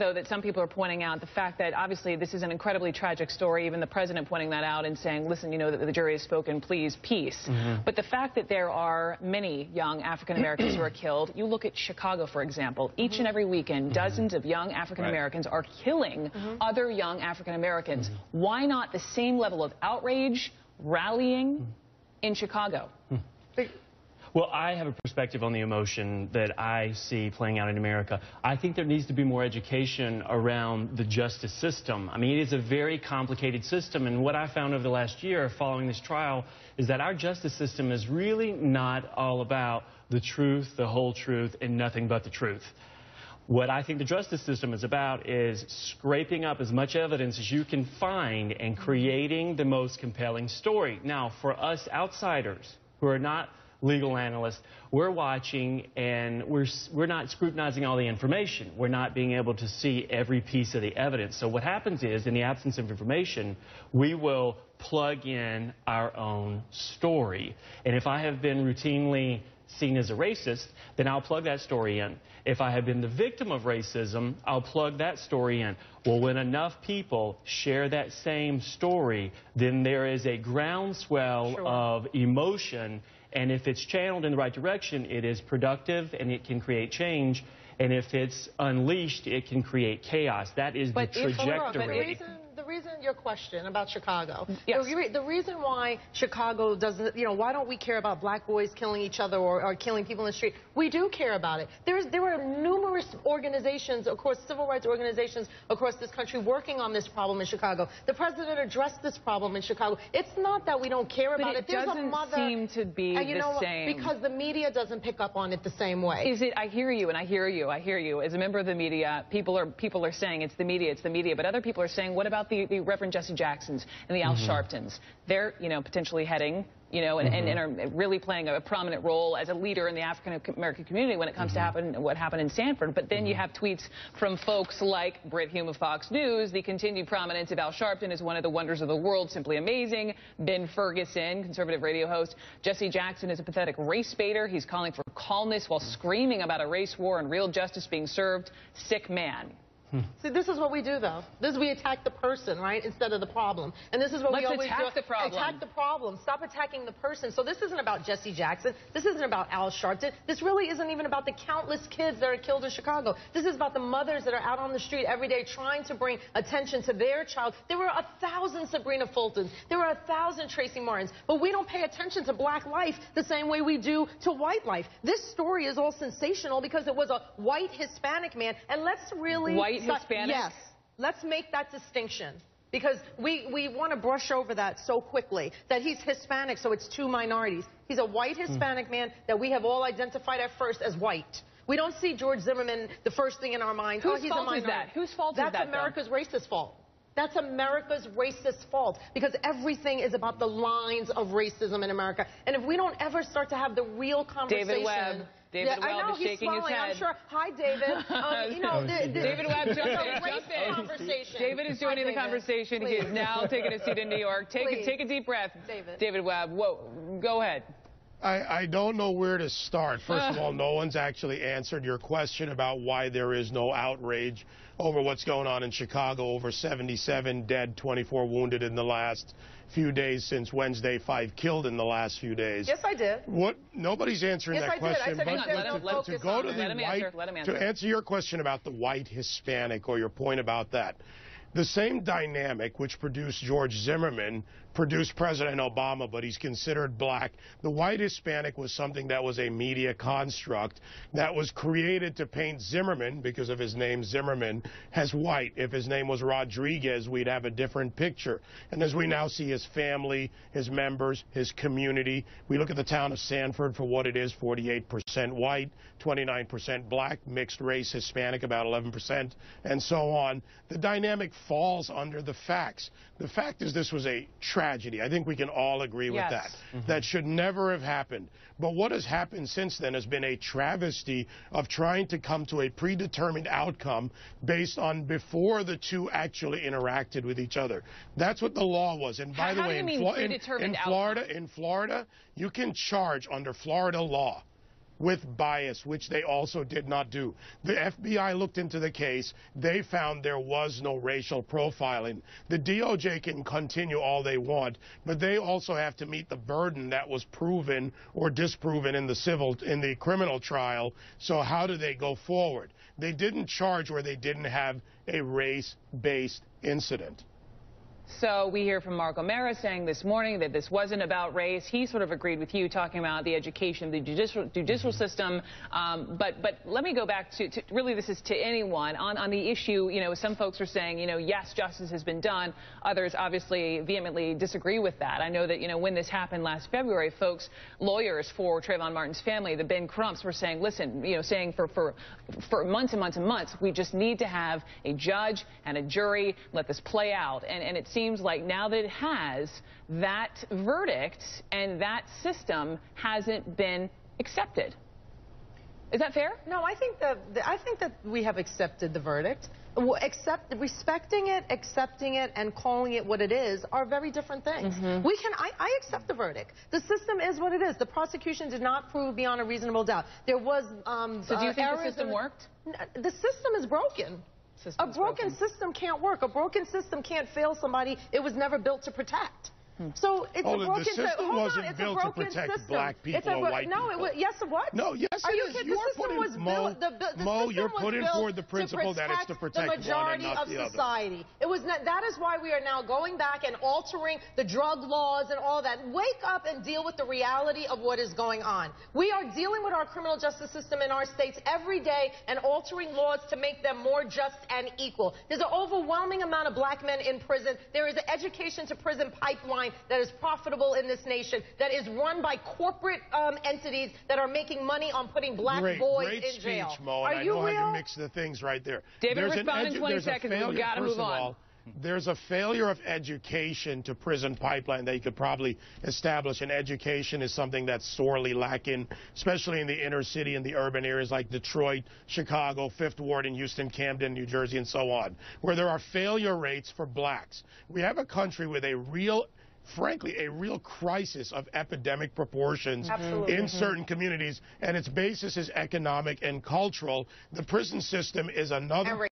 Though that some people are pointing out the fact that obviously this is an incredibly tragic story, even the president pointing that out and saying, listen, you know that the jury has spoken, please, peace. But the fact that there are many young African Americans who are killed, you look at Chicago, for example, each and every weekend, dozens of young African Americans are killing other young African Americans. Why not the same level of outrage, rallying in Chicago? Well, I have a perspective on the emotion that I see playing out in America. I think there needs to be more education around the justice system. I mean, it is a very complicated system, and what I found over the last year following this trial is that our justice system is really not all about the truth, the whole truth, and nothing but the truth. What I think the justice system is about is scraping up as much evidence as you can find and creating the most compelling story. Now, for us outsiders who are not legal analysts, we're watching and we're not scrutinizing all the information. We're not being able to see every piece of the evidence. So what happens is, in the absence of information, we will plug in our own story. And if I have been routinely seen as a racist, then I'll plug that story in. If I have been the victim of racism, I'll plug that story in. Well, when enough people share that same story, then there is a groundswell of emotion. And if it's channeled in the right direction, it is productive and it can create change. And if it's unleashed, it can create chaos. That is the trajectory. The reason your question about Chicago, yes. the reason why Chicago doesn't, why don't we care about black boys killing each other or killing people in the street? We do care about it. There are numerous organizations, of course, civil rights organizations across this country working on this problem in Chicago. The president addressed this problem in Chicago. It's not that we don't care about it. There's a mother, seem to be the same. Because the media doesn't pick up on it the same way. Is it? I hear you, and I hear you. I hear you. As a member of the media, people are saying it's the media, but other people are saying, what about the Reverend Jesse Jacksons and the Al Sharptons? They're, potentially heading, and are really playing a prominent role as a leader in the African American community when it comes to what happened in Sanford. But then you have tweets from folks like Brit Hume of Fox News. The continued prominence of Al Sharpton is one of the wonders of the world, simply amazing. Ben Ferguson, conservative radio host. Jesse Jackson is a pathetic race baiter. He's calling for calmness while screaming about a race war and real justice being served. Sick man. See, this is what we do, though. We attack the person, right, instead of the problem. And this is what we always do. Let's attack the problem. Attack the problem. Stop attacking the person. So this isn't about Jesse Jackson. This isn't about Al Sharpton. This really isn't even about the countless kids that are killed in Chicago. This is about the mothers that are out on the street every day trying to bring attention to their child. There were 1,000 Sabrina Fultons. There were 1,000 Tracy Martins. But we don't pay attention to black life the same way we do to white life. This story is all sensational because it was a white Hispanic man. And let's really... Hispanic? Yes. Let's make that distinction. Because we want to brush over that so quickly, that he's Hispanic, so it's two minorities. He's a white Hispanic man that we have all identified at first as white. We don't see George Zimmerman the first thing in our mind. Whose fault is that? Whose fault is that? That's America's racist fault. That's America's racist fault, because everything is about the lines of racism in America. And if we don't ever start to have the real conversation... David Webb. David Webb is shaking his head. I'm sure. Hi, David. David Webb, jump in. David is joining the conversation. Please. He is now taking a seat in New York. Take a deep breath. David Webb, whoa, go ahead. I don't know where to start. First of all, no one's actually answered your question about why there is no outrage over what's going on in Chicago. Over 77 dead, 24 wounded in the last few days since Wednesday, 5 killed in the last few days. Yes, I did. What? Nobody's answering that question. To answer your question about the white Hispanic, or your point about that, the same dynamic which produced George Zimmerman produced President Obama, but he's considered black. The white Hispanic was something that was a media construct that was created to paint Zimmerman, because of his name Zimmerman, as white. If his name was Rodriguez, we'd have a different picture. And as we now see his family, his members, his community, we look at the town of Sanford for what it is: 48% white, 29% black, mixed race Hispanic about 11%, and so on. The dynamic falls under the facts. The fact is, this was a tragedy. I think we can all agree with that. That should never have happened. But what has happened since then has been a travesty of trying to come to a predetermined outcome based on before the two actually interacted with each other. That's what the law was. And by the way, in Florida, you can charge under Florida law with bias, which they also did not do. The FBI looked into the case. They found there was no racial profiling. The DOJ can continue all they want, but they also have to meet the burden that was proven or disproven in the criminal trial. So how do they go forward? They didn't charge where they didn't have a race-based incident. So we hear from Mark O'Mara saying this morning that this wasn't about race. He sort of agreed with you, talking about the education, the judicial system. But let me go back to really, this is to anyone on the issue. You know, some folks are saying, you know, yes, justice has been done. Others obviously vehemently disagree with that. I know that, you know, when this happened last February, folks, lawyers for Trayvon Martin's family, the Ben Crumps, were saying, listen, you know, saying for months and months and months, we just need to have a judge and a jury, let this play out. And it seems like now that it has, that verdict and that system hasn't been accepted. Is that fair? No, I think that we have accepted the verdict. Respecting it, accepting it, and calling it what it is are very different things. I accept the verdict. The system is what it is. The prosecution did not prove beyond a reasonable doubt. There was so do you think the system worked? The system is broken. A broken system can't work. A broken system can't fail somebody it was never built to protect. So it's a broken system. The system wasn't built to protect black people or white people. No, yes, it was. No, yes, Are you it is. kidding? The system was built. Mo, you're putting forward the principle that it's to protect the majority one and not the of society. It was not, that is why we are now going back and altering the drug laws and all that. Wake up and deal with the reality of what is going on. We are dealing with our criminal justice system in our states every day and altering laws to make them more just and equal. There's an overwhelming amount of black men in prison. There is an education to prison pipeline that is profitable in this nation, that is run by corporate entities that are making money on putting black boys in jail. Speech, Mo, and I know how you mix the things right there. David, respond in 20 seconds. We've got to move on. There's a failure of education to prison pipeline that you could probably establish, and education is something that's sorely lacking, especially in the inner city and the urban areas like Detroit, Chicago, Fifth Ward in Houston, Camden, New Jersey, and so on, where there are failure rates for blacks. We have a country with frankly, a real crisis of epidemic proportions in certain communities, and its basis is economic and cultural. The prison system is another